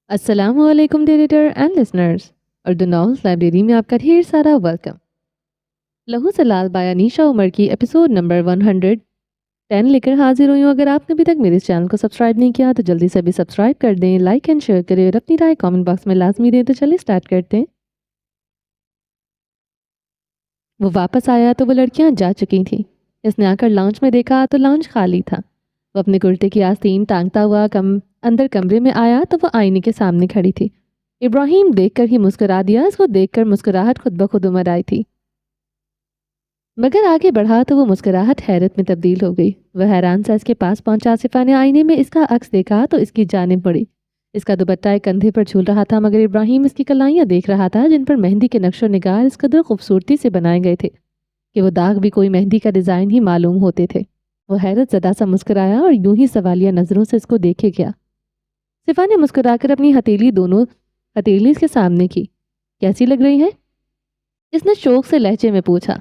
السلام علیکم dear reader and listeners, Urdu novels library میں آپ کا ڈھیر سارا ویلکم۔ لہو سے لال بایا نیشا عمر کی ایپیسوڈ نمبر 110 لے کر حاضر ہوئی ہوں۔ اگر آپ نے ابھی تک میرے اس چینل کو سبسکرائب نہیں کیا تو جلدی سے بھی سبسکرائب کر دیں، لائک اینڈ شیئر کریں اور اپنی رائے کامنٹ باکس میں لازمی دیں۔ تو چلیے سٹارٹ کرتے ہیں۔ وہ واپس آیا تو وہ لڑکیاں جا چکی تھیں۔ اس نے آ کر لاؤنج میں دیکھا تو لاؤنج خالی تھا۔ وہ اپنے کرتے کی آستین ٹانگتا ہوا اندر کمرے میں آیا تو وہ آئینے کے سامنے کھڑی تھی۔ ابراہیم دیکھ کر ہی مسکرا دیا۔ اس کو دیکھ کر مسکراہٹ خود بخود امر آئی تھی، مگر آگے بڑھا تو وہ مسکراہٹ حیرت میں تبدیل ہو گئی۔ وہ حیران سا اس کے پاس پہنچا۔ آصفہ نے آئینے میں اس کا عکس دیکھا تو اس کی جانب بڑھی۔ اس کا دوپٹہ ایک کندھے پر جھول رہا تھا، مگر ابراہیم اس کی کلائیاں دیکھ رہا تھا جن پر مہندی کے نقش و نگار اس قدر خوبصورتی سے بنائے گئے تھے کہ وہ داغ بھی کوئی مہندی کا ڈیزائن ہی معلوم ہوتے تھے۔ وہ حیرت زدہ سا مسکرایا اور یوں ہی سوالیہ نظروں سے اس کو دیکھے گیا۔ صفا نے مسکرا کر اپنی ہتھیلی دونوں ہتھیلی اس کے سامنے کی۔ کیسی لگ رہی ہے؟ اس نے شوق سے لہجے میں پوچھا۔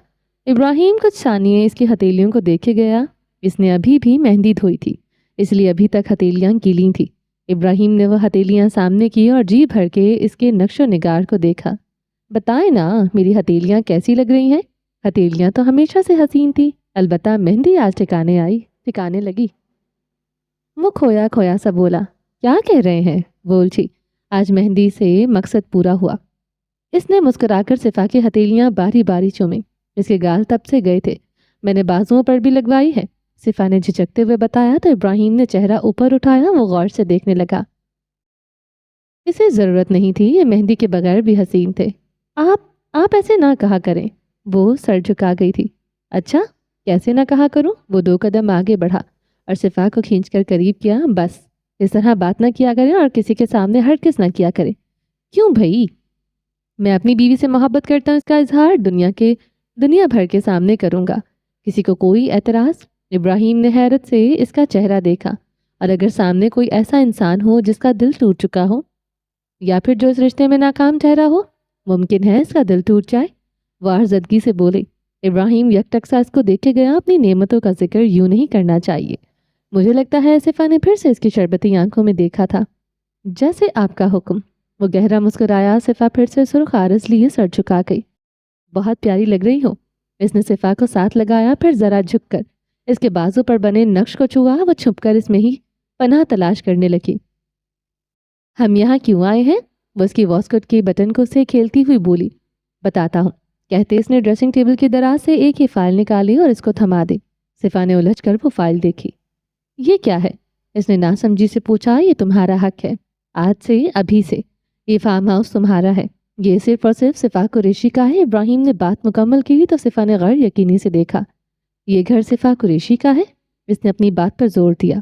ابراہیم کچھ ثانیے اس کی ہتھیلیوں کو دیکھے گیا۔ اس نے ابھی بھی مہندی دھوئی تھی، اس لیے ابھی تک ہتھیلیاں گیلی تھیں۔ ابراہیم نے وہ ہتھیلیاں سامنے کی اور جی بھر کے اس کے نقش و نگار کو دیکھا۔ بتائیں نا میری ہتھیلیاں کیسی لگ رہی ہیں؟ ہتھیلیاں تو ہمیشہ سے حسین تھی، البتہ مہندی آج ٹھکانے لگی۔ وہ کھویا کھویا سا بولا۔ کیا کہہ رہے ہیں؟ بولچی، آج مہندی سے مقصد پورا ہوا۔ اس نے مسکرا کر صفا کی ہتھیلیاں باری باری چومی۔ اس کے گال تب سے گئے تھے، میں نے بازوؤں پر بھی لگوائی ہے، صفا نے جھجکتے ہوئے بتایا تو ابراہیم نے چہرہ اوپر اٹھایا۔ وہ غور سے دیکھنے لگا۔ اسے ضرورت نہیں تھی، یہ مہندی کے بغیر بھی حسین تھے۔ آپ ایسے نہ کہا کریں۔ وہ سر جھکا گئی تھی۔ اچھا کیسے نہ کہا کروں؟ وہ 2 قدم آگے بڑھا اور صفا کو کھینچ کر قریب کیا۔ بس اس طرح بات نہ کیا کریں اور کسی کے سامنے ہرگز نہ کیا کریں۔ کیوں بھائی؟ میں اپنی بیوی سے محبت کرتا ہوں، اس کا اظہار دنیا بھر کے سامنے کروں گا۔ کسی کو کوئی اعتراض؟ ابراہیم نے حیرت سے اس کا چہرہ دیکھا۔ اور اگر سامنے کوئی ایسا انسان ہو جس کا دل ٹوٹ چکا ہو، یا پھر جو اس رشتے میں ناکام ٹھہرا ہو، ممکن ہے اس کا دل ٹوٹ جائے؟ وہ عرضدگی سے بولے۔ ابراہیم یکٹکسا اس کو دیکھے گیا۔ اپنی نعمتوں کا ذکر یوں نہیں کرنا چاہیے، مجھے لگتا ہے صفا نے پھر سے اس کی شربتی آنکھوں میں دیکھا تھا۔ جیسے آپ کا حکم۔ وہ گہرا مسکرایا۔ صفا پھر سے سرخ آرز لیے سر جھکا گئی۔ بہت پیاری لگ رہی ہو۔ اس نے صفا کو ساتھ لگایا، پھر ذرا جھک کر اس کے بازو پر بنے نقش کو چھوا۔ وہ چھپ کر اس میں ہی پناہ تلاش کرنے لگی۔ ہم یہاں کیوں آئے ہیں؟ وہ اس کی واسکٹ کے بٹن کو سے کھیلتی ہوئی بولی۔ بتاتا ہوں، کہتے اس نے ڈریسنگ ٹیبل کی دراز سے ایک ہی فائل نکالی اور اس کو تھما دی۔ صفا نے الجھ کر وہ فائل دیکھی۔ یہ کیا ہے؟ اس نے ناسمجھی سے پوچھا۔ یہ تمہارا حق ہے، آج سے، ابھی سے یہ فارم ہاؤس تمہارا ہے۔ یہ صرف اور صرف صفا قریشی کا ہے۔ ابراہیم نے بات مکمل کی تو صفا نے غیر یقینی سے دیکھا۔ یہ گھر صفا قریشی کا ہے؟ اس نے اپنی بات پر زور دیا۔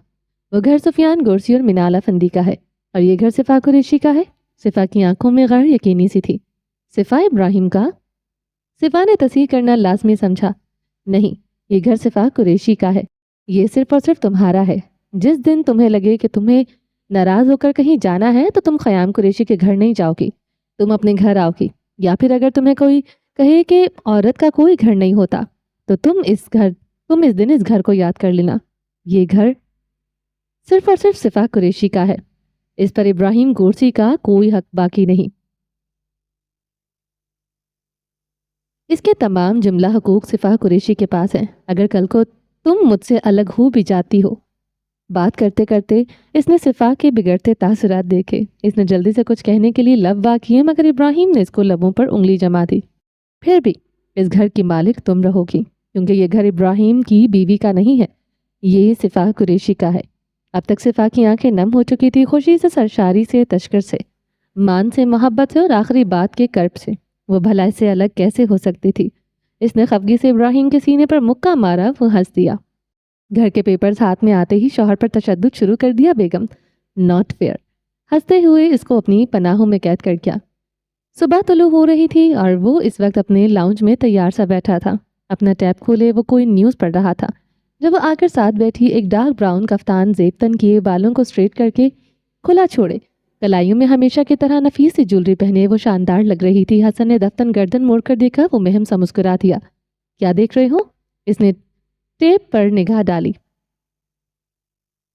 وہ گھر سفیان گورسی اور منال افندی کا ہے، اور یہ گھر صفا قریشی کا ہے؟ صفا کی آنکھوں میں غیر یقینی سی تھی۔ صفا ابراہیم کا؟ صفا نے تصحیح کرنا لازمی سمجھا۔ نہیں، یہ گھر صفا قریشی کا ہے، یہ صرف اور صرف تمہارا ہے۔ جس دن تمہیں لگے کہ تمہیں ناراض ہو کر کہیں جانا ہے تو تم خیام قریشی کے گھر نہیں جاؤ گی، تم اپنے گھر آؤ گی۔ یا پھر اگر تمہیں کوئی کہے کہ عورت کا کوئی گھر نہیں ہوتا تو تم اس دن اس گھر کو یاد کر لینا۔ یہ گھر صرف اور صرف صفا قریشی کا ہے، اس پر ابراہیم گورسی کا کوئی حق باقی نہیں۔ اس کے تمام جملہ حقوق صفا قریشی کے پاس ہیں۔ اگر کل کو تم مجھ سے الگ ہو بھی جاتی ہو۔ بات کرتے کرتے اس نے صفا کے بگڑتے تاثرات دیکھے۔ اس نے جلدی سے کچھ کہنے کے لیے لب وا کیے، مگر ابراہیم نے اس کو لبوں پر انگلی جما دی۔ پھر بھی اس گھر کی مالک تم رہو گی، کیونکہ یہ گھر ابراہیم کی بیوی کا نہیں ہے، یہ صفا قریشی کا ہے۔ اب تک صفا کی آنکھیں نم ہو چکی تھی، خوشی سے، سرشاری سے، تشکر سے، مان سے، محبت سے اور آخری بات کے کرب سے۔ وہ بھلا اس سے الگ کیسے ہو سکتی تھی؟ اس نے خفگی سے ابراہیم کے سینے پر مکہ مارا۔ وہ ہنس دیا۔ گھر کے پیپرز ہاتھ میں آتے ہی شوہر پر تشدد شروع کر دیا بیگم، ناٹ فیئر۔ ہنستے ہوئے اس کو اپنی پناہوں میں قید کر کیا۔ صبح طلوع ہو رہی تھی اور وہ اس وقت اپنے لاؤنج میں تیار سا بیٹھا تھا۔ اپنا ٹیب کھولے وہ کوئی نیوز پڑھ رہا تھا جب وہ آ کر ساتھ بیٹھی۔ ایک ڈارک براؤن کفتان زیب تن کیے، بالوں کو اسٹریٹ کر کے کھلا چھوڑے، کلائیوں میں ہمیشہ کی طرح نفیس سی جولری پہنے وہ شاندار لگ رہی تھی۔ حسن نے دفتن گردن موڑ کر دیکھا۔ وہ مہم سا مسکرا دیا۔ کیا دیکھ رہے ہو؟ اس نے ٹیپ پر نگاہ ڈالی۔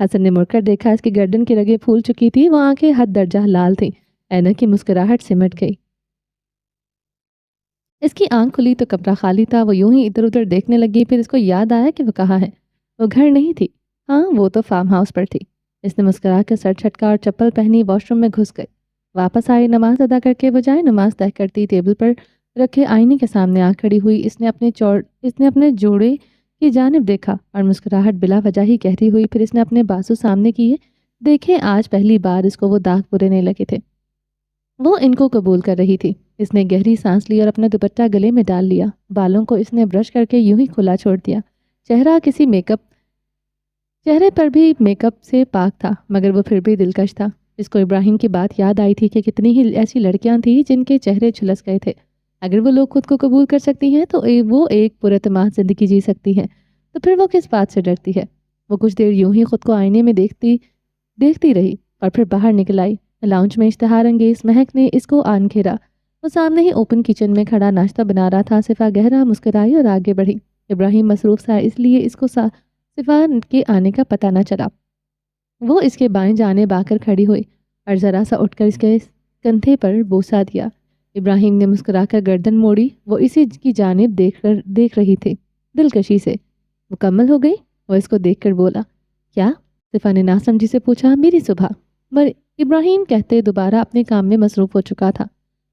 حسن نے مڑ کر دیکھا، اس کی گردن کی رگیں پھول چکی تھی، وہ آنکھیں حد درجہ لال تھیں۔ اینا کی مسکراہٹ سمٹ گئی۔ اس کی آنکھ کھلی تو کمرہ خالی تھا۔ وہ یوں ہی ادھر ادھر دیکھنے لگی، پھر اس کو یاد آیا کہ وہ کہاں ہے۔ وہ گھر نہیں تھی، ہاں وہ تو فارم ہاؤس پر تھی۔ اس نے مسکرا کر سر چھٹکا اور چپل پہنی واش روم میں گھس گئی۔ واپس آئی، نماز ادا کر کے وہ جائے نماز طے کرتی ٹیبل پر رکھے آئینے کے سامنے آ کھڑی ہوئی۔ اس نے اپنے جوڑے کی جانب دیکھا اور مسکراہٹ بلا وجہ ہی گہری ہوئی۔ پھر اس نے اپنے بازو سامنے کیے، دیکھے آج پہلی بار اس کو وہ داغ برے نہیں لگے تھے۔ وہ ان کو قبول کر رہی تھی۔ اس نے گہری سانس لی اور اپنا دوپٹہ گلے میں ڈال لیا۔ بالوں کو اس نے برش کر کے یوں ہی کھلا چھوڑ دیا۔ چہرے پر بھی میک اپ سے پاک تھا، مگر وہ پھر بھی دلکش تھا۔ اس کو ابراہیم کی بات یاد آئی تھی کہ کتنی ہی ایسی لڑکیاں تھیں جن کے چہرے جھلس گئے تھے۔ اگر وہ لوگ خود کو قبول کر سکتی ہیں تو وہ ایک پراعتماد زندگی جی سکتی ہیں، تو پھر وہ کس بات سے ڈرتی ہے؟ وہ کچھ دیر یوں ہی خود کو آئینے میں دیکھتی رہی اور پھر باہر نکل آئی۔ لاؤنج میں اشتہار انگیز مہک نے اس کو آن گھیرا۔ وہ سامنے ہی اوپن کچن میں کھڑا ناشتہ بنا رہا تھا۔ صفا گہرا مسکرائی اور آگے بڑھی۔ ابراہیم مصروف تھا، اس لیے اس کو صفا کے آنے کا پتہ نہ چلا۔ وہ اس کے بائیں جانب آ کر کھڑی ہوئی اور ذرا سا اٹھ کر اس کے کندھے پر بوسہ دیا۔ ابراہیم نے مسکرا کر گردن موڑی۔ وہ اسی کی جانب دیکھ رہی تھی دلکشی سے۔ مکمل ہو گئی؟ وہ اس کو دیکھ کر بولا۔ کیا؟ صفا نے ناسمجھی سے پوچھا۔ میری صبح، ابراہیم کہتے دوبارہ اپنے کام میں مصروف ہو چکا تھا۔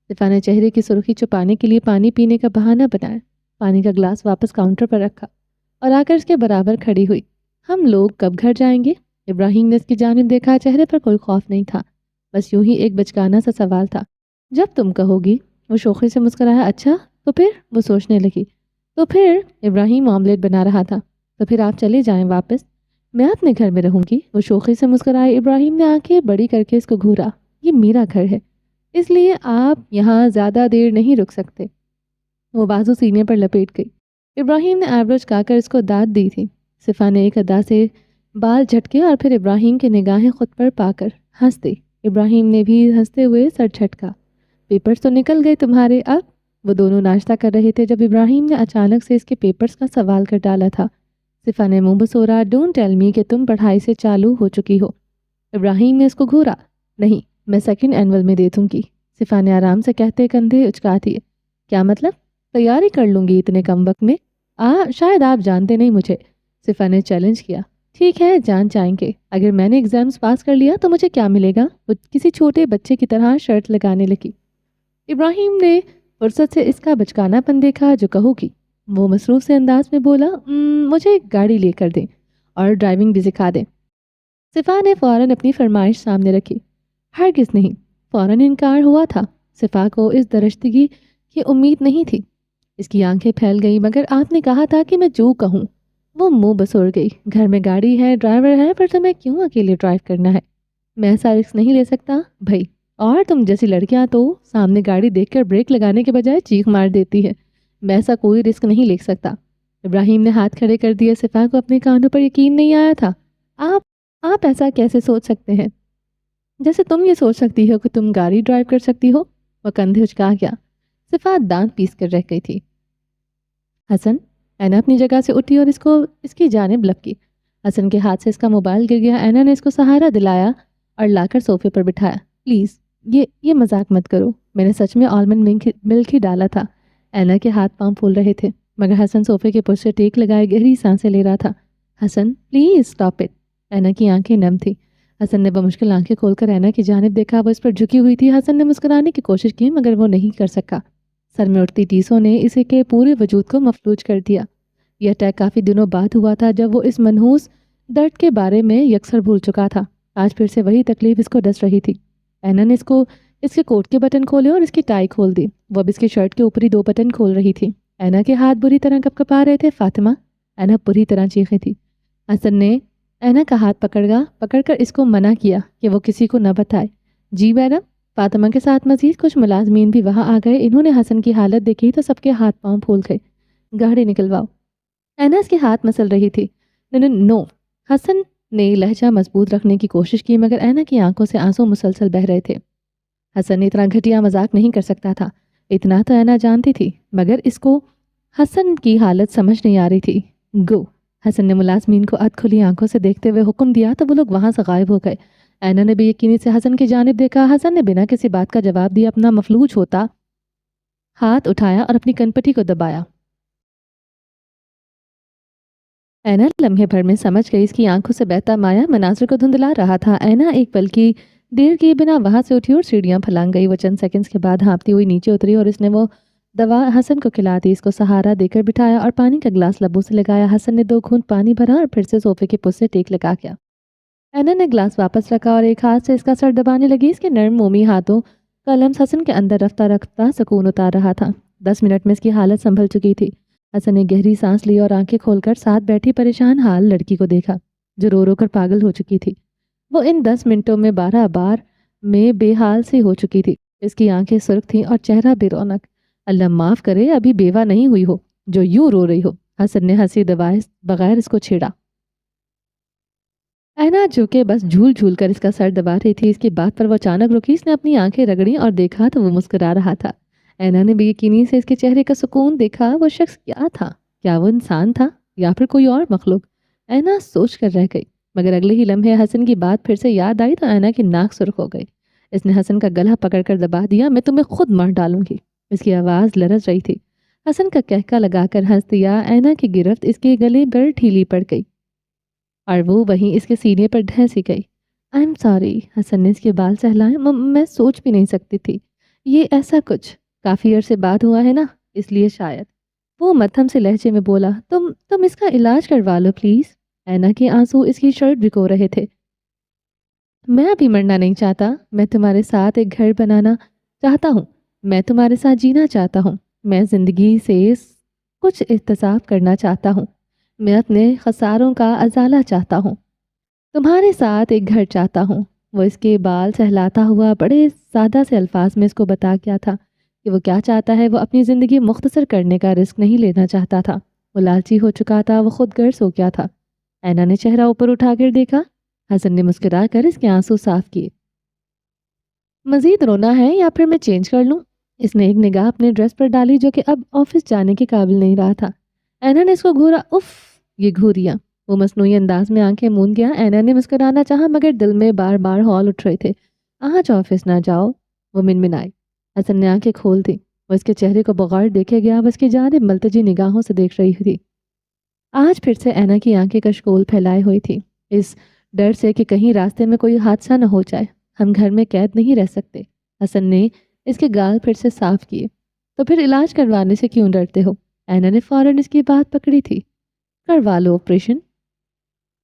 صفا نے چہرے کی سرخی چھپانے کے لیے پانی پینے کا بہانہ بنایا، پانی کا گلاس واپس کاؤنٹر پر رکھا اور آ کر اس کے برابر کھڑی ہوئی۔ ہم لوگ کب گھر جائیں گے؟ ابراہیم نے اس کی جانب دیکھا، چہرے پر کوئی خوف نہیں تھا، بس یوں ہی ایک بچگانہ سا سوال تھا۔ جب تم کہو گی، وہ شوخی سے مسکرایا۔ اچھا تو پھر؟ وہ سوچنے لگی۔ تو پھر ابراہیم آملیٹ بنا رہا تھا۔ تو پھر آپ چلے جائیں واپس، میں اپنے گھر میں رہوں گی، وہ شوخی سے مسکرائے۔ ابراہیم نے آنکھیں بڑی کر کے اس کو گھورا۔ یہ میرا گھر ہے، اس لیے آپ یہاں زیادہ دیر نہیں رک سکتے۔ وہ بازو سینے پر لپیٹ گئی۔ ابراہیم نے آئیبرو جھکا کر اس کو داد دی تھی۔ صفا نے ایک ادا سے بال جھٹکے اور پھر ابراہیم کی نگاہیں خود پر پا کر ہنس دی۔ ابراہیم نے بھی ہنستے ہوئے سر جھٹکا۔ پیپرز تو نکل گئے تمہارے اب؟ وہ دونوں ناشتہ کر رہے تھے جب ابراہیم نے اچانک سے اس کے پیپرز کا سوال کر ڈالا تھا۔ صفا نے منہ بسورا۔ ڈونٹ ٹیل می کہ تم پڑھائی سے چالو ہو چکی ہو۔ ابراہیم نے اس کو گھورا۔ نہیں، میں سیکنڈ اینول میں دے دوں گی، صفا نے آرام سے کہتے کندھے اچکا دیے۔ کیا مطلب؟ تیاری کر لوں گی اتنے کم وقت میں؟ شاید آپ جانتے نہیں مجھے، صفا نے چیلنج کیا۔ ٹھیک ہے، جان جائیں گے۔ اگر میں نے ایگزامز پاس کر لیا تو مجھے کیا ملے گا؟ وہ کسی چھوٹے بچے کی طرح شرط لگانے لگی۔ ابراہیم نے فرصت سے اس کا بچکانہ پن دیکھا جو کہو گی۔ وہ مصروف سے انداز میں بولا، مجھے ایک گاڑی لے کر دیں اور ڈرائیونگ بھی سکھا دیں۔ صفا نے فوراً اپنی فرمائش سامنے رکھی۔ ہرگز نہیں، فوراً انکار ہوا تھا۔ صفا کو اس درشتگی کی امید نہیں تھی۔ اس کی آنکھیں پھیل گئی۔ مگر آپ نے کہا تھا کہ میں جو کہوں۔ وہ منہ بسور گئی۔ گھر میں گاڑی ہے، ڈرائیور ہے، پر تمہیں کیوں اکیلے ڈرائیو کرنا ہے؟ میں ایسا رسک نہیں لے سکتا بھائی، اور تم جیسی لڑکیاں تو سامنے گاڑی دیکھ کر بریک لگانے کے بجائے چیخ مار دیتی ہے۔ میں ایسا کوئی رسک نہیں لے سکتا۔ ابراہیم نے ہاتھ کھڑے کر دیے۔ صفا کو اپنے کانوں پر یقین نہیں آیا تھا۔ آپ ایسا کیسے سوچ سکتے ہیں؟ جیسے تم یہ سوچ سکتی ہو کہ تم گاڑی ڈرائیو کر سکتی ہو۔ وہ کندھے اچکا گیا۔ صفا دانت پیس کر رہ گئی تھی۔ حسن، اینا اپنی جگہ سے اٹھی اور اس کی جانب لپکی۔ حسن کے ہاتھ سے اس کا موبائل گر گیا۔ اینا نے اس کو سہارا دلایا اور لا کر صوفے پر بٹھایا۔ پلیز یہ مذاق مت کرو، میں نے سچ میں آلمنڈ ملک ہی ڈالا تھا۔ اینا کے ہاتھ پاؤں پھول رہے تھے، مگر حسن صوفے کے پشت سے ٹیک لگائے گہری سانسیں لے رہا تھا۔ حسن پلیز اسٹاپ اٹ۔ اینا کی آنکھیں نم تھی۔ حسن نے بمشکل آنکھیں کھول کر اینا کی جانب دیکھا۔ وہ اس پر جھکی ہوئی تھی۔ حسن نے مسکرانے کی کوشش کی مگر وہ نہیں کر سکا۔ سر میں اٹھتی ٹیسوں نے اسے کے پورے وجود کو مفلوج کر دیا۔ یہ اٹیک کافی دنوں بعد ہوا تھا جب وہ اس منحوس درد کے بارے میں یکسر بھول چکا تھا۔ آج پھر سے وہی تکلیف اس کو ڈس رہی تھی۔ اینا نے اس کے کوٹ کے بٹن کھولے اور اس کی ٹائی کھول دی۔ وہ اب اس کی شرٹ کے اوپری 2 بٹن کھول رہی تھی۔ اینا کے ہاتھ بری طرح کپکپا رہے تھے۔ فاطمہ، اینا بری طرح چیخی تھی۔ حسن نے اینا کا ہاتھ پکڑ کر اس کو منع کیا کہ وہ کسی کو نہ بتائے۔ جی میڈم۔ فاطمہ کے ساتھ مزید کچھ ملازمین بھی وہاں آ گئے۔ انہوں نے حسن کی حالت دیکھی تو سب کے ہاتھ پاؤں پھول گئے۔ گاڑی نکلواؤ۔ اینا اس کے ہاتھ مسل رہی تھی۔ نو۔ حسن نے لہجہ مضبوط رکھنے کی کوشش کی مگر اینا کی آنکھوں سے آنسو مسلسل بہہ رہے تھے۔ حسن اتنا گھٹیا مذاق نہیں کر سکتا تھا، اتنا تو اینا جانتی تھی، مگر اس کو حسن کی حالت سمجھ نہیں آ رہی تھی۔ گو، حسن نے ملازمین کو ادھ کھلی آنکھوں سے دیکھتے ہوئے حکم دیا تو وہ لوگ وہاں سے غائب ہو گئے۔ اینا نے بے یقینی سے حسن کی جانب دیکھا۔ حسن نے بنا کسی بات کا جواب دیا اپنا مفلوج ہوتا ہاتھ اٹھایا اور اپنی کنپٹی کو دبایا۔ اینا لمحے بھر میں سمجھ گئی اس کی آنکھوں سے بہتا مایا مناظر کو دھندلا رہا تھا۔ اینا ایک پل کی دیر کیے بنا وہاں سے اٹھی اور سیڑھیاں پھلانگ گئی۔ وہ چند سیکنڈز کے بعد ہانپتی ہوئی نیچے اتری اور اس نے وہ دوا حسن کو کھلا دی، اس کو سہارا دے کر بٹھایا اور پانی کا گلاس لبوں سے لگایا۔ حسن نے 2 گھونٹ پانی بھرا اور پھر سے صوفے کے پس سے ٹیک لگا گیا۔ اینا نے گلاس واپس رکھا اور ایک ہاتھ سے اس کا سر دبانے لگی۔ اس کے نرم مومی ہاتھوں کا لمس حسن کے اندر رفتہ رفتہ سکون اتار رہا تھا۔ 10 منٹ میں اس کی حالت سنبھل چکی تھی۔ حسن نے گہری سانس لی اور آنکھیں کھول کر ساتھ بیٹھی پریشان حال لڑکی کو دیکھا جو رو رو کر پاگل ہو چکی تھی۔ وہ ان 10 منٹوں میں 12 بار میں بے حال سی ہو چکی تھی۔ اس کی آنکھیں سرخ تھیں اور چہرہ بے رونق۔ اللہ معاف کرے ابھی بیوہ نہیں ہوئی ہو جو یوں رو رہی ہو۔ حسن نے ہنسی دبائے بغیر اس کو چھیڑا۔ اینا جو کہ بس جھول جھول کر اس کا سر دبا رہی تھی، اس کی بات پر وہ اچانک رکی۔ اس نے اپنی آنکھیں رگڑی اور دیکھا تو وہ مسکرا رہا تھا۔ اینا نے بے یقینی سے اس کے چہرے کا سکون دیکھا۔ وہ شخص کیا تھا؟ کیا وہ انسان تھا یا پھر کوئی اور مخلوق؟ اینا سوچ کر رہ گئی، مگر اگلے ہی لمحے حسن کی بات پھر سے یاد آئی تو اینا کی ناک سرخ ہو گئی۔ اس نے حسن کا گلا پکڑ کر دبا دیا۔ میں تمہیں خود مار ڈالوں گی۔ اس کی آواز لرز رہی تھی۔ حسن کا کہکا لگا کر ہنس دیا۔ اینا کی گرفت اس کے گلے پر ڈھیلی پڑ گئی اور وہ وہیں اس کے سینے پر ڈھسی گئی۔ I'm sorry، حسن نے اس کے بال سہلائے۔ میں سوچ بھی نہیں سکتی تھی یہ ایسا کچھ۔ کافی عرصے بعد ہوا ہے نا، اس لیے شاید۔ وہ مدھم سے لہجے میں بولا۔ تم اس کا علاج کروا لو پلیز۔ اینا کے آنسو اس کی شرٹ بھگو رہے تھے۔ میں ابھی مرنا نہیں چاہتا، میں تمہارے ساتھ ایک گھر بنانا چاہتا ہوں، میں تمہارے ساتھ جینا چاہتا ہوں، میں زندگی سے کچھ احتساب کرنا چاہتا ہوں، میں اپنے خساروں کا ازالہ چاہتا ہوں، تمہارے ساتھ ایک گھر چاہتا ہوں۔ وہ اس کے بال سہلاتا ہوا بڑے سادہ سے الفاظ میں اس کو بتا گیا تھا کہ وہ کیا چاہتا ہے۔ وہ اپنی زندگی مختصر کرنے کا رسک نہیں لینا چاہتا تھا۔ وہ لالچی ہو چکا تھا، وہ خود غرض ہو گیا تھا۔ اینا نے چہرہ اوپر اٹھا کر دیکھا۔ حسن نے مسکرا کر اس کے آنسو صاف کیے۔ مزید رونا ہے یا پھر میں چینج کر لوں؟ اس نے ایک نگاہ اپنے ڈریس پر ڈالی جو کہ اب آفس جانے کے قابل نہیں رہا تھا۔ اینا نے اس کو گھورا۔ اف، یہ گھوریاں۔ وہ مصنوعی انداز میں آنکھیں موند گیا۔ اینا نے مسکرانا چاہا مگر دل میں بار بار ہال اٹھ رہے تھے۔ آج آفس نہ جاؤ، وہ منمنائی۔ حسن نے آنکھیں کھول دی۔ وہ اس کے چہرے کو بغور دیکھے گیا، وہ اس کی جانب ملتجی نگاہوں سے دیکھ رہی تھی۔ آج پھر سے اینا کی آنکھیں کشکول پھیلائے ہوئی تھی، اس ڈر سے کہ کہیں راستے میں کوئی حادثہ نہ ہو جائے۔ ہم گھر میں قید نہیں رہ سکتے۔ حسن نے اس کے گال پھر سے صاف کیے۔ تو پھر علاج کروانے سے کیوں ڈرتے ہو؟ اینا نے فوراً اس کی بات پکڑی تھی۔ کروا لو آپریشن۔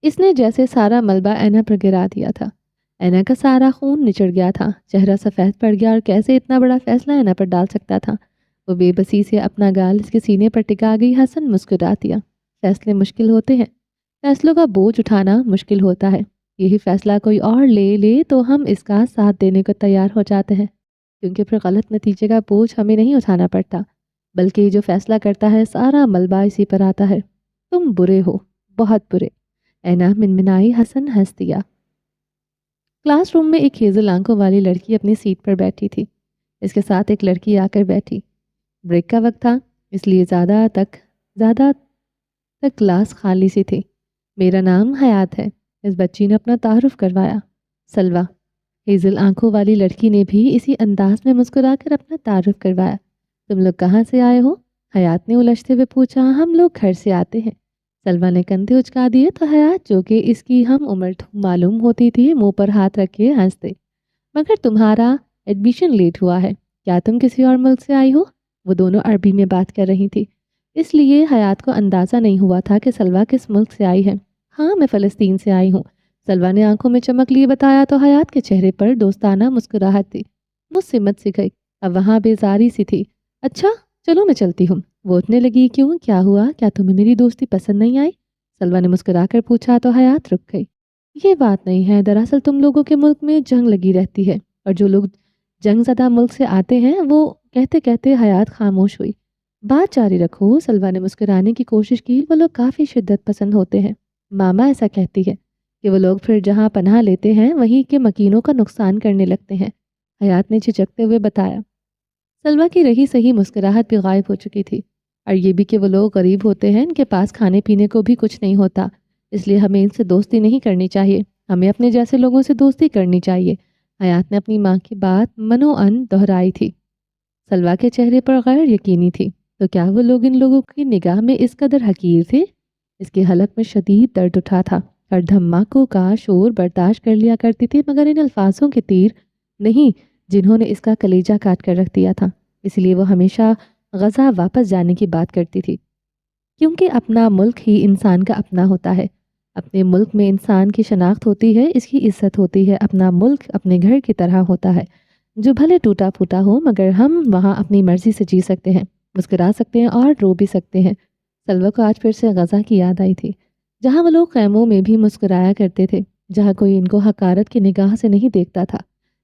اس نے جیسے سارا ملبہ اینا پر گرا دیا تھا۔ اینا کا سارا خون نچڑ گیا تھا، چہرہ سفید پڑ گیا اور کیسے اتنا بڑا فیصلہ اینا پر ڈال سکتا تھا۔ وہ بے بسی سے اپنا گال اس کے سینے پر ٹکا گئی۔ حسن مسکرا دیا۔ فیصلے مشکل ہوتے ہیں، فیصلوں کا بوجھ اٹھانا مشکل ہوتا ہے۔ یہی فیصلہ کوئی اور لے تو ہم اس کا ساتھ دینے کو تیار ہو جاتے ہیں، کیونکہ پھر غلط نتیجے کا بوجھ ہمیں نہیں اٹھانا پڑتا، بلکہ جو فیصلہ کرتا ہے سارا ملبہ اسی پر آتا ہے۔ تم برے ہو، بہت برے۔ اینا منمنائی۔ حسن ہنس دیا۔ کلاس روم میں ایک ہیزل آنکھوں والی لڑکی اپنی سیٹ پر بیٹھی تھی۔ اس کے ساتھ ایک لڑکی آ کر بیٹھی۔ بریک کا وقت تھا، اس لیے زیادہ تک کلاس خالی سی تھی۔ میرا نام حیات ہے، اس بچی نے اپنا تعارف کروایا۔ سلویٰ۔ ہیزل آنکھوں والی لڑکی نے بھی اسی انداز میں مسکرا کر اپنا تعارف کروایا۔ تم لوگ کہاں سے آئے ہو؟ حیات نے الجھتے ہوئے پوچھا۔ ہم لوگ گھر سے آتے ہیں۔ سلویٰ نے کندھے اچکا دیے تو حیات جو کہ اس کی ہم عمر معلوم ہوتی تھی منہ پر ہاتھ رکھ کے ہنس دے۔ مگر تمہارا ایڈمیشن لیٹ ہوا ہے، کیا تم کسی اور ملک سے آئی ہو؟ وہ دونوں عربی میں بات کر رہی تھی، اس لیے حیات کو اندازہ نہیں ہوا تھا کہ سلویٰ کس ملک سے آئی ہے۔ ہاں، میں فلسطین سے آئی ہوں، سلویٰ نے آنکھوں میں چمک لیے بتایا تو حیات کے چہرے پر دوستانہ مسکراہٹ تھی۔ وہ سمت سی گئی، اب وہاں بیزاری سی تھی۔ اچھا چلو میں چلتی ہوں۔ وہ اٹھنے لگی۔ کیوں، کیا ہوا؟ کیا تمہیں میری دوستی پسند نہیں آئی؟ سلویٰ نے مسکرا کر پوچھا تو حیات رک گئی۔ یہ بات نہیں ہے، دراصل تم لوگوں کے ملک میں جنگ لگی رہتی ہے اور جو لوگ جنگ زدہ ملک سے آتے ہیں وہ کہتے کہتے حیات خاموش ہوئی۔ بات جاری رکھو، سلویٰ نے مسکرانے کی کوشش کی۔ وہ لوگ کافی شدت پسند ہوتے ہیں، ماما ایسا کہتی ہے کہ وہ لوگ پھر جہاں پناہ لیتے ہیں وہیں کے مکینوں کا نقصان کرنے لگتے ہیں، حیات نے جھجکتے ہوئے بتایا۔ سلویٰ کی رہی صحیح مسکراہٹ بھی غائب ہو چکی تھی۔ اور یہ بھی کہ وہ لوگ غریب ہوتے ہیں، ان کے پاس کھانے پینے کو بھی کچھ نہیں ہوتا، اس لیے ہمیں ان سے دوستی نہیں کرنی چاہیے، ہمیں اپنے جیسے لوگوں سے دوستی کرنی چاہیے۔ حیات نے اپنی ماں کی بات منوعن دہرائی تھی۔ سلویٰ کے چہرے پر غیر یقینی تھی۔ تو کیا وہ لوگ ان لوگوں کی نگاہ میں اس قدر حقیر تھے؟ اس کے حلق میں شدید درد اٹھا تھا اور دھماکوں کا شور برداشت کر لیا کرتی تھی، مگر ان الفاظوں کے تیر نہیں جنہوں نے اس کا کلیجہ کاٹ کر رکھ دیا تھا۔ اس لیے وہ ہمیشہ غزہ واپس جانے کی بات کرتی تھی، کیونکہ اپنا ملک ہی انسان کا اپنا ہوتا ہے۔ اپنے ملک میں انسان کی شناخت ہوتی ہے، اس کی عزت ہوتی ہے۔ اپنا ملک اپنے گھر کی طرح ہوتا ہے، جو بھلے ٹوٹا پھوٹا ہو، مگر ہم وہاں اپنی مرضی سے جی سکتے ہیں، مسکرا سکتے ہیں اور رو بھی سکتے ہیں۔ سلویٰ کو آج پھر سے غزہ کی یاد آئی تھی، جہاں وہ لوگ خیموں میں بھی مسکرایا کرتے تھے، جہاں کوئی ان کو حقارت کی نگاہ سے نہیں دیکھتا تھا،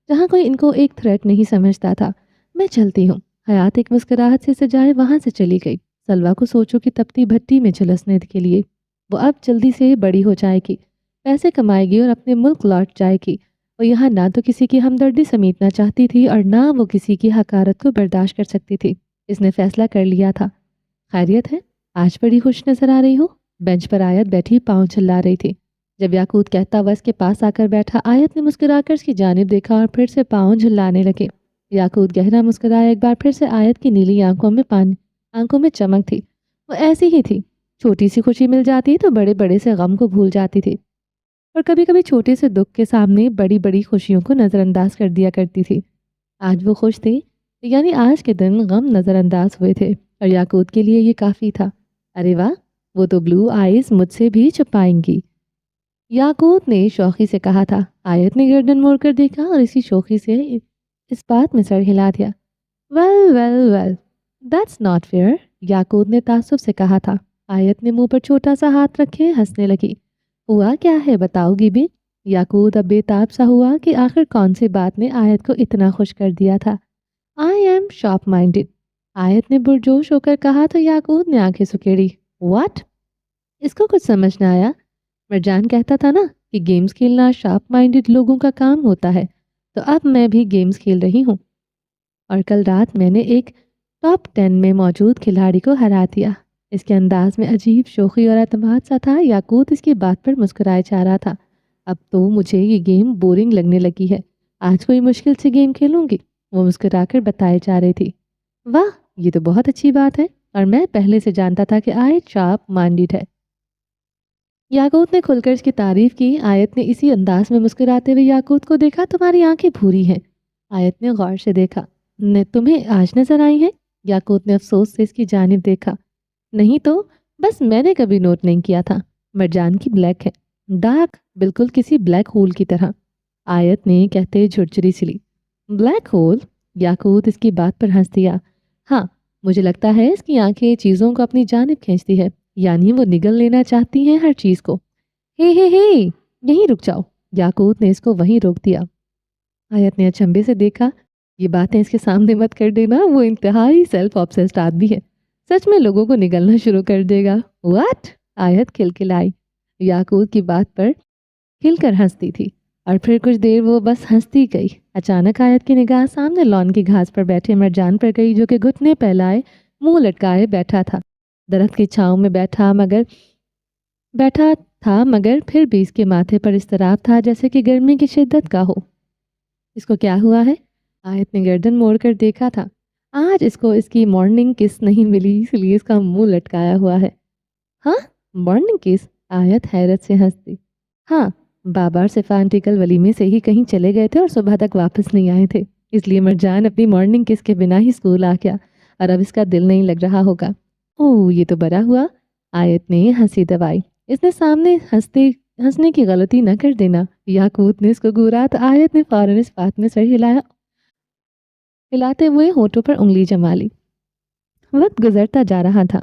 جہاں کوئی ان کو ایک تھریٹ نہیں سمجھتا تھا۔ میں چلتی ہوں، حیات ایک مسکراہٹ سے سجائے وہاں سے چلی گئی۔ سلویٰ کو سوچو کہ تپتی بھٹی میں جھلسنے کے لیے وہ اب جلدی سے بڑی ہو جائے گی، پیسے کمائے گی اور اپنے ملک لوٹ جائے گی۔ وہ یہاں نہ تو کسی کی ہمدردی سمیٹنا چاہتی تھی اور نہ وہ کسی کی حقارت کو برداشت کر سکتی تھی۔ اس نے فیصلہ کر لیا تھا۔ خیریت ہے؟ آج بڑی خوش نظر آ رہی ہو؟ بینچ پر آیت بیٹھی پاؤں چلا رہی تھی۔ جب یاقوت کہتا ہوا اس کے پاس آ کر بیٹھا، آیت نے مسکرا کر اس کی جانب دیکھا اور پھر سے پاؤں جھلانے لگے۔ یاقوت گہرا مسکرایا، ایک بار پھر سے آیت کی نیلی آنکھوں میں چمک تھی۔ وہ ایسی ہی تھی، چھوٹی سی خوشی مل جاتی تو بڑے بڑے سے غم کو بھول جاتی تھی، اور کبھی کبھی چھوٹے سے دکھ کے سامنے بڑی بڑی خوشیوں کو نظر انداز کر دیا کرتی تھی۔ آج وہ خوش تھی، یعنی آج کے دن غم نظر انداز ہوئے تھے، اور یاقوت کے لیے یہ کافی تھا۔ ارے واہ، وہ تو بلو آئیز مجھ سے بھی چھپائیں گی، یاقوت نے شوخی سے کہا تھا۔ آیت نے گردن موڑ کر دیکھا اور اسی شوخی سے اس بات میں سر ہلا دیا۔ Well well well, that's not fair, Yaqoot نے تعصب سے کہا تھا۔ آیت نے منہ پر چھوٹا سا ہاتھ رکھے ہنسنے لگی۔ ہوا کیا ہے بتاؤ گی بھی؟ یاقوت اب بے تاب سا ہوا کہ آخر کون سی بات نے آیت کو اتنا خوش کر دیا تھا۔ آئی ایم شارپ مائنڈڈ، آیت نے پرجوش ہو کر کہا تو یاقوت نے آنکھیں سکیڑی۔ واٹ؟ اس کو کچھ سمجھ نہ آیا۔ مرجان کہتا تھا نا کہ گیمز کھیلنا شارپ مائنڈڈ لوگوں کا کام ہوتا ہے، تو اب میں بھی گیمز کھیل رہی ہوں، اور کل رات میں نے ایک ٹاپ 10 میں موجود کھلاڑی کو ہرا دیا۔ اس کے انداز میں عجیب شوخی اور اعتماد سا تھا۔ یاقوت اس کی بات پر مسکرائے جا رہا تھا۔ اب تو مجھے یہ گیم بورنگ لگنے لگی ہے، آج کوئی مشکل سے گیم کھیلوں گی، وہ مسکرا کر بتائے جا رہی تھی۔ واہ، یہ تو بہت اچھی بات ہے، اور میں پہلے سے جانتا تھا کہ آیت شارپ مائنڈڈ ہے۔ یاقوت نے کھل کر اس کی تعریف کی۔ آیت نے اسی انداز میں مسکراتے ہوئے یاقوت کو دیکھا۔ تمہاری آنکھیں بھوری ہیں، آیت نے غور سے دیکھا۔ تمہیں آج نظر آئی ہیں؟ یاقوت نے افسوس سے اس کی جانب دیکھا۔ نہیں تو، بس میں نے کبھی نوٹ نہیں کیا تھا۔ مرجان کی بلیک ہے، ڈارک، بالکل کسی بلیک ہول کی طرح، آیت نے کہتے جھرجھری سی لی۔ Black hole? یاقوت اس کی بات پر ہنس دیا۔ ہاں، مجھے لگتا ہے اس کی آنکھیں چیزوں کو اپنی جانب کھینچتی ہے، یعنی وہ نگل لینا چاہتی ہیں ہر چیز کو۔ ہے یہیں رک جاؤ، یاقوت نے اس کو وہیں روک دیا۔ آیت نے اچنبے سے دیکھا۔ یہ باتیں اس کے سامنے مت کر دینا، وہ انتہائی سیلف آبسیسڈ آدمی ہے، سچ میں لوگوں کو نگلنا شروع کر دے گا۔ واٹ؟ آیت کھلکھلائی۔ یاقوت کی بات پر کھل کر ہنستی تھی، اور پھر کچھ دیر وہ بس ہنستی گئی۔ اچانک آیت کی نگاہ سامنے لان کی گھاس پر بیٹھے مرجان پر گئی، جو کہ گھٹنے پھیلائے منہ لٹکائے بیٹھا تھا۔ درخت کی چھاؤں میں بیٹھا تھا، مگر پھر بھی اس کے ماتھے پر اضطراب تھا، جیسے کہ گرمی کی شدت کا ہو۔ اس کو کیا ہوا ہے؟ آیت نے گردن موڑ کر دیکھا تھا۔ آج اس کو اس کی مارننگ کس نہیں ملی، اس لیے اس کا منہ لٹکایا ہوا ہے۔ ہاں، مارننگ کس؟ آیت حیرت سے ہنستی۔ ہاں، بابا اور صفا آنٹی کل ولیمے سے ہی کہیں چلے گئے تھے اور صبح تک واپس نہیں آئے تھے، اس لیے مرجان اپنی مارننگ کس کے بنا ہی اسکول آ گیا، اور اب اس کا دل نہیں لگ رہا ہوگا۔ اوہ، یہ تو بڑا ہوا، آیت نے ہنسی دبائی۔ اس نے سامنے ہنسنے کی غلطی نہ کر دینا۔ یاقوت نے اس کو گھورا تو آیت نے فوراً اس بات میں سر ہلاتے ہوئے ہونٹوں پر انگلی جما لی۔ وقت گزرتا جا رہا تھا،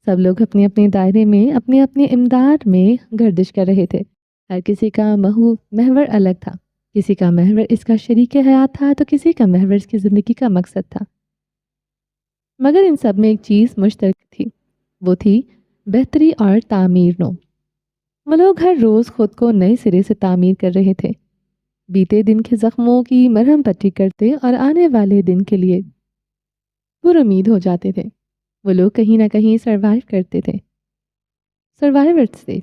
سب لوگ اپنے اپنے دائرے میں اپنے اپنے امداد میں گردش کر رہے تھے۔ ہر کسی کا محور الگ تھا، کسی کا محور اس کا شریک حیات تھا تو کسی کا محور اس کی زندگی کا مقصد تھا، مگر ان سب میں ایک چیز مشترک تھی، وہ تھی بہتری اور تعمیر نو۔ وہ لوگ ہر روز خود کو نئے سرے سے تعمیر کر رہے تھے، بیتے دن کے زخموں کی مرہم پٹی کرتے اور آنے والے دن کے لیے پر امید ہو جاتے تھے۔ وہ لوگ کہیں نہ کہیں سروائیو کرتے تھے، سروائیورس تھے،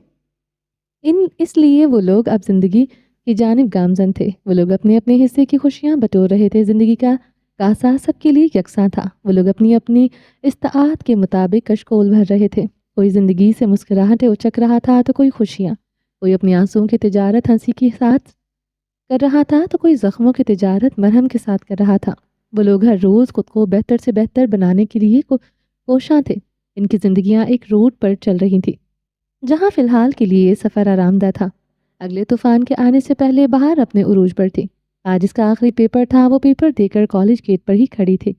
اس لیے وہ لوگ اب زندگی کی جانب گامزن تھے۔ وہ لوگ اپنے اپنے حصے کی خوشیاں بٹور رہے تھے۔ زندگی کا کاسا سب کے لیے یکساں تھا۔ وہ لوگ اپنی اپنی استطاعت کے مطابق کشکول بھر رہے تھے۔ کوئی زندگی سے مسکراہٹیں اچک رہا تھا تو کوئی خوشیاں، کوئی اپنی آنسوؤں کی تجارت ہنسی کے ساتھ کر رہا تھا تو کوئی زخموں کی تجارت مرہم کے ساتھ کر رہا تھا۔ وہ لوگ ہر روز خود کو بہتر سے بہتر بنانے کے لیے کوشاں تھے۔ ان کی زندگیاں ایک روٹ پر چل رہی تھیں جہاں فی الحال کے لیے سفر آرام دہ تھا۔ اگلے طوفان کے آنے سے پہلے بہار اپنے عروج پر تھی۔ آج اس کا آخری پیپر تھا۔ وہ پیپر دے کر کالج گیٹ پر ہی کھڑی تھی،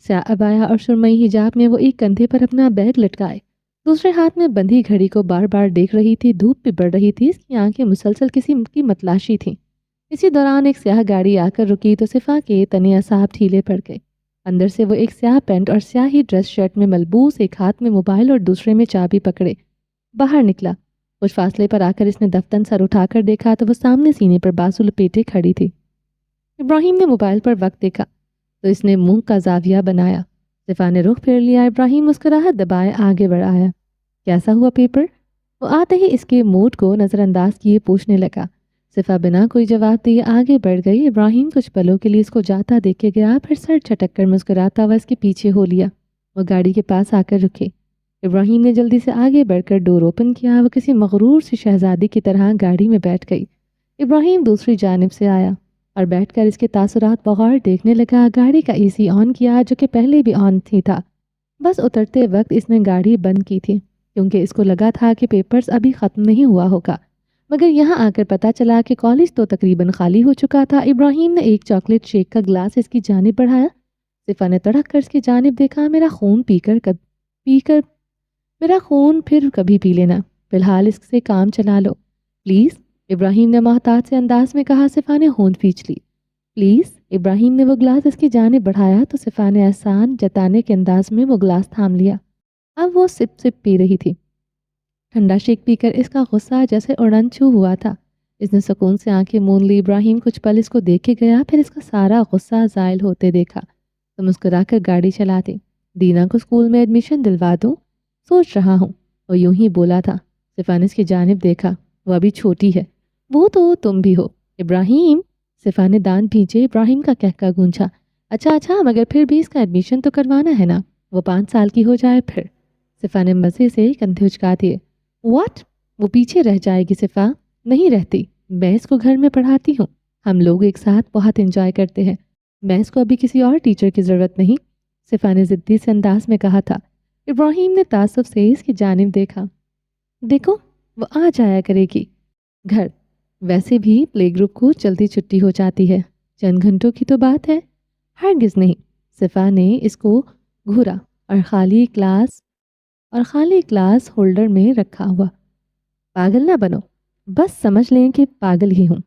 سیاہ عبایا اور سرمئی حجاب میں۔ وہ ایک کندھے پر اپنا بیگ لٹکائے دوسرے ہاتھ میں بندھی گھڑی کو بار بار دیکھ رہی تھی۔ دھوپ بھی بڑھ رہی تھی، اس کی آنکھیں مسلسل کسی کی متلاشی تھیں۔ اسی دوران ایک سیاہ گاڑی آ کر رکی تو صفا کے تنے اعصاب ڈھیلے پڑ گئے۔ اندر سے وہ ایک سیاہ پینٹ اور سیاہی ڈریس شرٹ میں ملبوس، ایک ہاتھ میں موبائل اور دوسرے میں چابی پکڑے باہر نکلا۔ کچھ فاصلے پر آ کر اس نے دفتن سر اٹھا کر دیکھا تو وہ سامنے سینے پر بازو لپیٹے کھڑی تھی۔ ابراہیم نے موبائل پر وقت دیکھا تو اس نے منہ کا زاویہ بنایا۔ صفا نے رخ پھیر لیا۔ ابراہیم مسکراہٹ دبائے آگے بڑھایا۔ کیسا ہوا پیپر؟ وہ آتے ہی اس کے موڈ کو نظر انداز کیے پوچھنے لگا۔ صفا بنا کوئی جواب دیے آگے بڑھ گئی۔ ابراہیم کچھ پلوں کے لیے اس کو جاتا دیکھ کے گیا، پھر سر چھٹک کر مسکراتا ہوا اس کے پیچھے ہو لیا۔ وہ گاڑی کے پاس آ کر رکے۔ ابراہیم نے جلدی سے آگے بڑھ کر ڈور اوپن کیا۔ وہ کسی مغرور سی شہزادی کی طرح گاڑی میں بیٹھ گئی۔ ابراہیم دوسری جانب سے آیا اور بیٹھ کر اس کے تاثرات بغور دیکھنے لگا۔ گاڑی کا اے سی آن کیا جو کہ پہلے بھی آن تھی تھا۔ بس اترتے وقت اس نے گاڑی بند کی تھی کیونکہ اس کو لگا تھا کہ پیپرز ابھی ختم نہیں ہوا ہوگا، مگر یہاں آ کر پتہ چلا کہ کالج تو تقریباً خالی ہو چکا تھا۔ ابراہیم نے ایک چاکلیٹ شیک کا گلاس اس کی جانب بڑھایا۔ صفا نے تڑک کر اس کی جانب دیکھا۔ میرا خون پھر کبھی پی لینا، فی الحال اس سے کام چلا لو پلیز، ابراہیم نے محتاط سے انداز میں کہا۔ صفا نے ہونٹ کھینچ لی۔ پلیز، ابراہیم نے وہ گلاس اس کی جانب بڑھایا تو صفا نے احسان جتانے کے انداز میں وہ گلاس تھام لیا۔ اب وہ سپ سپ پی رہی تھی۔ ٹھنڈا شیک پی کر اس کا غصہ جیسے اڑن چھو ہوا تھا۔ اس نے سکون سے آنکھیں مون لی۔ ابراہیم کچھ پل اس کو دیکھ کے گیا، پھر اس کا سارا غصہ زائل ہوتے دیکھا تو مسکرا کر گاڑی چلا دی۔ دینا کو اسکول میں ایڈمیشن دلوا دوں، سوچ رہا ہوں، وہ یوں ہی بولا تھا۔ صفا نے اس کی جانب دیکھا۔ وہ ابھی چھوٹی ہے، وہ تو تم بھی ہو ابراہیم۔ صفا نے دانت بھینچے۔ ابراہیم کا کہکا گونجا۔ اچھا مگر پھر بھی اس کا ایڈمیشن تو کروانا ہے نا، وہ 5 سال کی ہو جائے پھر۔ صفا نے مزے سے کندھے اچکا دیے۔ واٹ؟ وہ پیچھے رہ جائے گی صفا؟ نہیں رہتی، میں اس کو گھر میں پڑھاتی ہوں، ہم لوگ ایک ساتھ بہت انجوائے کرتے ہیں، میں اس کو ابھی کسی اور ٹیچر کی ضرورت نہیں، صفا نے ضدی سے انداز میں کہا تھا۔ ابراہیم نے تعصب سے اس کی جانب دیکھا۔ دیکھو، وہ آ جایا کرے گی گھر، ویسے بھی پلے گروپ کو جلدی چھٹی ہو جاتی ہے، چند گھنٹوں کی تو بات ہے۔ ہرگز نہیں، صفا نے اس کو گھورا اور خالی کلاس ہولڈر میں رکھا ہوا۔ پاگل نہ بنو، بس سمجھ لیں کہ پاگل ہی ہوں۔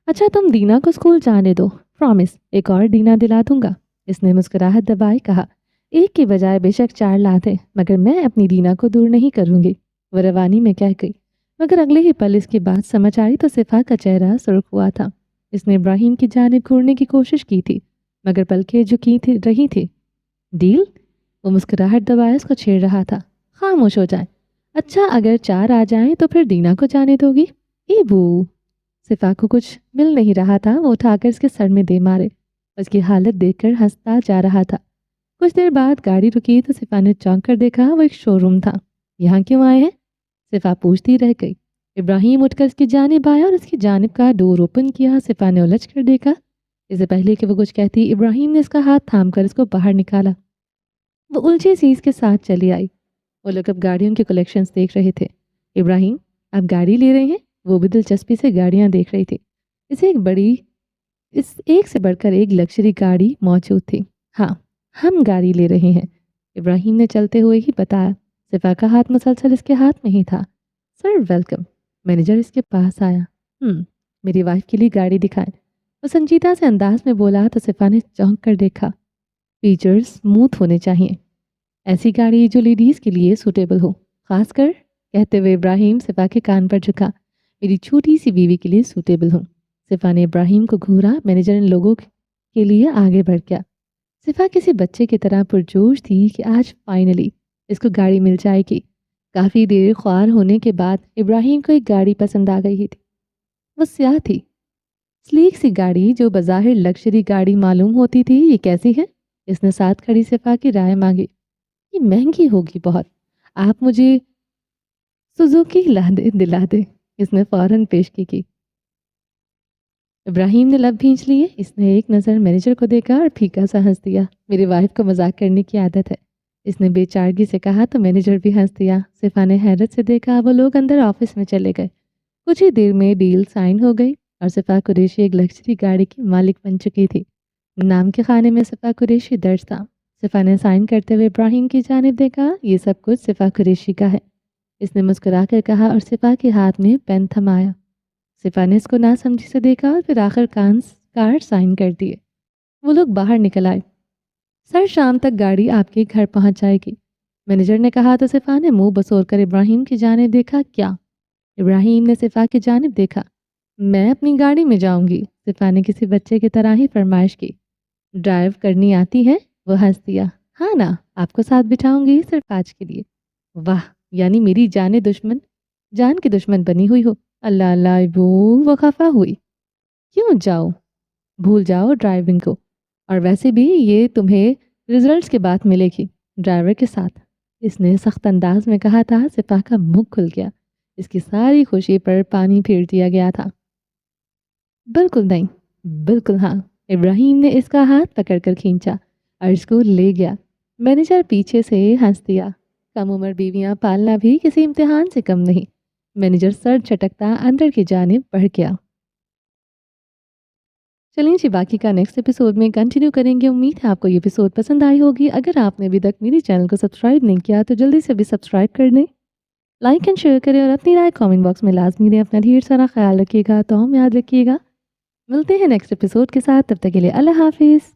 اچھا تم دینا کو اسکول جانے دو، پرامس ایک اور دینا دلا دوں گا، اس نے مسکراہٹ دبائے کہا۔ ایک کی بجائے بے شک 4 لاتے، مگر میں اپنی دینا کو دور نہیں کروں گی، وہ روانی میں کہہ گئی، مگر اگلے ہی پل اس کی بات سمجھ آئی تو صفا کا چہرہ سرخ ہوا تھا۔ اس نے ابراہیم کی جانب گھورنے کی کوشش کی تھی مگر پلکیں جھکی رہی تھی۔ ڈیل؟ وہ مسکراہٹ دبائے اس کو چھیڑ رہا تھا۔ خاموش ہو جائیں۔ اچھا اگر 4 آ جائیں تو پھر دینا کو جانے دو گی؟ اے بو! صفا کو کچھ مل نہیں رہا تھا، وہ اٹھا کر اس کے سر میں دے مارے، اس کی حالت دیکھ کر ہنستا جا رہا تھا۔ کچھ دیر بعد گاڑی رکی تو صفا نے چونک کر دیکھا، وہ ایک شو روم تھا۔ یہاں کیوں آئے ہیں؟ صفا پوچھتی رہ گئی۔ ابراہیم اٹھ کر اس کی جانب آیا اور اس کی جانب کا ڈور اوپن کیا۔ صفا نے الجھ کر دیکھا۔ اس سے پہلے کہ وہ کچھ کہتی، ابراہیم نے اس کا ہاتھ تھام کر اس کو باہر نکالا۔ وہ الجھی چیز کے ساتھ چلی آئی۔ وہ لوگ اب گاڑیوں کے کلیکشنز دیکھ رہے تھے۔ ابراہیم آپ گاڑی لے رہے ہیں؟ وہ بھی دلچسپی سے گاڑیاں دیکھ رہی تھی۔ ایک سے بڑھ کر ایک لگژری گاڑی موجود تھی۔ ہاں ہم گاڑی لے رہے ہیں، ابراہیم نے چلتے ہوئے ہی بتایا۔ صفا کا ہاتھ مسلسل اس کے ہاتھ میں ہی تھا۔ سر ویلکم، مینیجر اس کے پاس آیا۔ میری وائف کے لیے گاڑی دکھائیں، وہ سنجیدہ سے انداز میں بولا تو صفا نے چونک کر دیکھا۔ فیچرز اسموتھ ہونے چاہیے، ایسی گاڑی جو لیڈیز کے لیے سوٹیبل ہو، خاص کر کہتے ہوئے ابراہیم صفا کے کان پر جھکا، میری چھوٹی سی بیوی کے لیے سوٹیبل ہوں۔ صفا نے ابراہیم کو گھورا۔ مینیجر ان لوگوں کے لیے آگے بڑھ گیا۔ صفا کسی بچے کی طرح پرجوش تھی کہ آج فائنلی اس کو گاڑی مل جائے گی۔ کافی دیر خوار ہونے کے بعد ابراہیم کو ایک گاڑی پسند آ گئی تھی۔ وہ سیاہ تھی، سلیک سی گاڑی جو بظاہر لگژری گاڑی معلوم ہوتی تھی۔ یہ کیسی ہے؟ اس نے ساتھ کھڑی صفا کی رائے مانگی۔ یہ مہنگی ہوگی بہت، آپ مجھے سوزوکی دلا دے، اس نے فوراً پیشکش کی۔ ابراہیم نے لب بھینچ لیے۔ اس نے ایک نظر مینیجر کو دیکھا اور پھیکا سا ہنس دیا۔ میری وائف کو مذاق کرنے کی عادت ہے، اس نے بے چارگی سے کہا تو مینیجر بھی ہنس دیا۔ صفا نے حیرت سے دیکھا۔ وہ لوگ اندر آفس میں چلے گئے۔ کچھ ہی دیر میں ڈیل سائن ہو گئی اور صفا قریشی ایک لگژری گاڑی کی مالک بن چکی تھی۔ نام کے خانے میں صفا قریشی درج تھا۔ صفا نے سائن کرتے ہوئے ابراہیم کی جانب دیکھا۔ یہ سب کچھ صفا قریشی کا ہے، اس نے مسکرا کر کہا اور صفا کے ہاتھ میں پین تھمایا۔ صفا نے اس کو ناسمجھی سے دیکھا اور پھر آخر کار سائن کر دیے۔ وہ لوگ باہر نکل آئے۔ سر شام تک گاڑی آپ کے گھر پہنچ جائے گی، مینیجر نے کہا تو صفا نے منہ بسور کر ابراہیم کی جانب دیکھا۔ کیا؟ ابراہیم نے صفا کی جانب دیکھا۔ میں اپنی گاڑی میں جاؤں گی، صفا نے کسی بچے کی طرح ہی فرمائش کی۔ ڈرائیو کرنی آتی ہے؟ وہ ہنس دیا۔ ہاں نا، آپ کو ساتھ بٹھاؤں گی صرف آج کے لیے۔ واہ، یعنی میری جان کی دشمن بنی ہوئی ہو۔ اللہ اللہ ابو، وہ خفا ہوئی۔ کیوں؟ جاؤ، بھول جاؤ ڈرائیونگ کو، اور ویسے بھی یہ تمہیں ریزلٹس کے بعد ملے گی ڈرائیور کے ساتھ، اس نے سخت انداز میں کہا تھا۔ صفا کا منہ کھل گیا، اس کی ساری خوشی پر پانی پھیر دیا گیا تھا۔ بالکل نہیں، بالکل ہاں، ابراہیم نے اس کا ہاتھ پکڑ کر کھینچا اور اس کو لے گیا۔ مینیجر پیچھے سے ہنس دیا۔ کم عمر بیویاں پالنا بھی کسی امتحان سے کم نہیں۔ مینیجر سر چھٹکتا اندر کی جانب بڑھ گیا۔ چلیں جی، باقی کا نیکسٹ ایپیسوڈ میں کنٹینیو کریں گے۔ امید ہے آپ کو یہ ایپیسوڈ پسند آئی ہوگی۔ اگر آپ نے ابھی تک میری چینل کو سبسکرائب نہیں کیا تو جلدی سے بھی سبسکرائب کر دیں، لائک اینڈ شیئر کریں اور اپنی رائے کامنٹ باکس میں لازمی دیں۔ اپنا ڈھیر سارا خیال رکھیے گا، تو ہم یاد رکھیے گا۔ ملتے ہیں نیکسٹ ایپیسوڈ کے ساتھ، تب تک کے لیے اللہ حافظ۔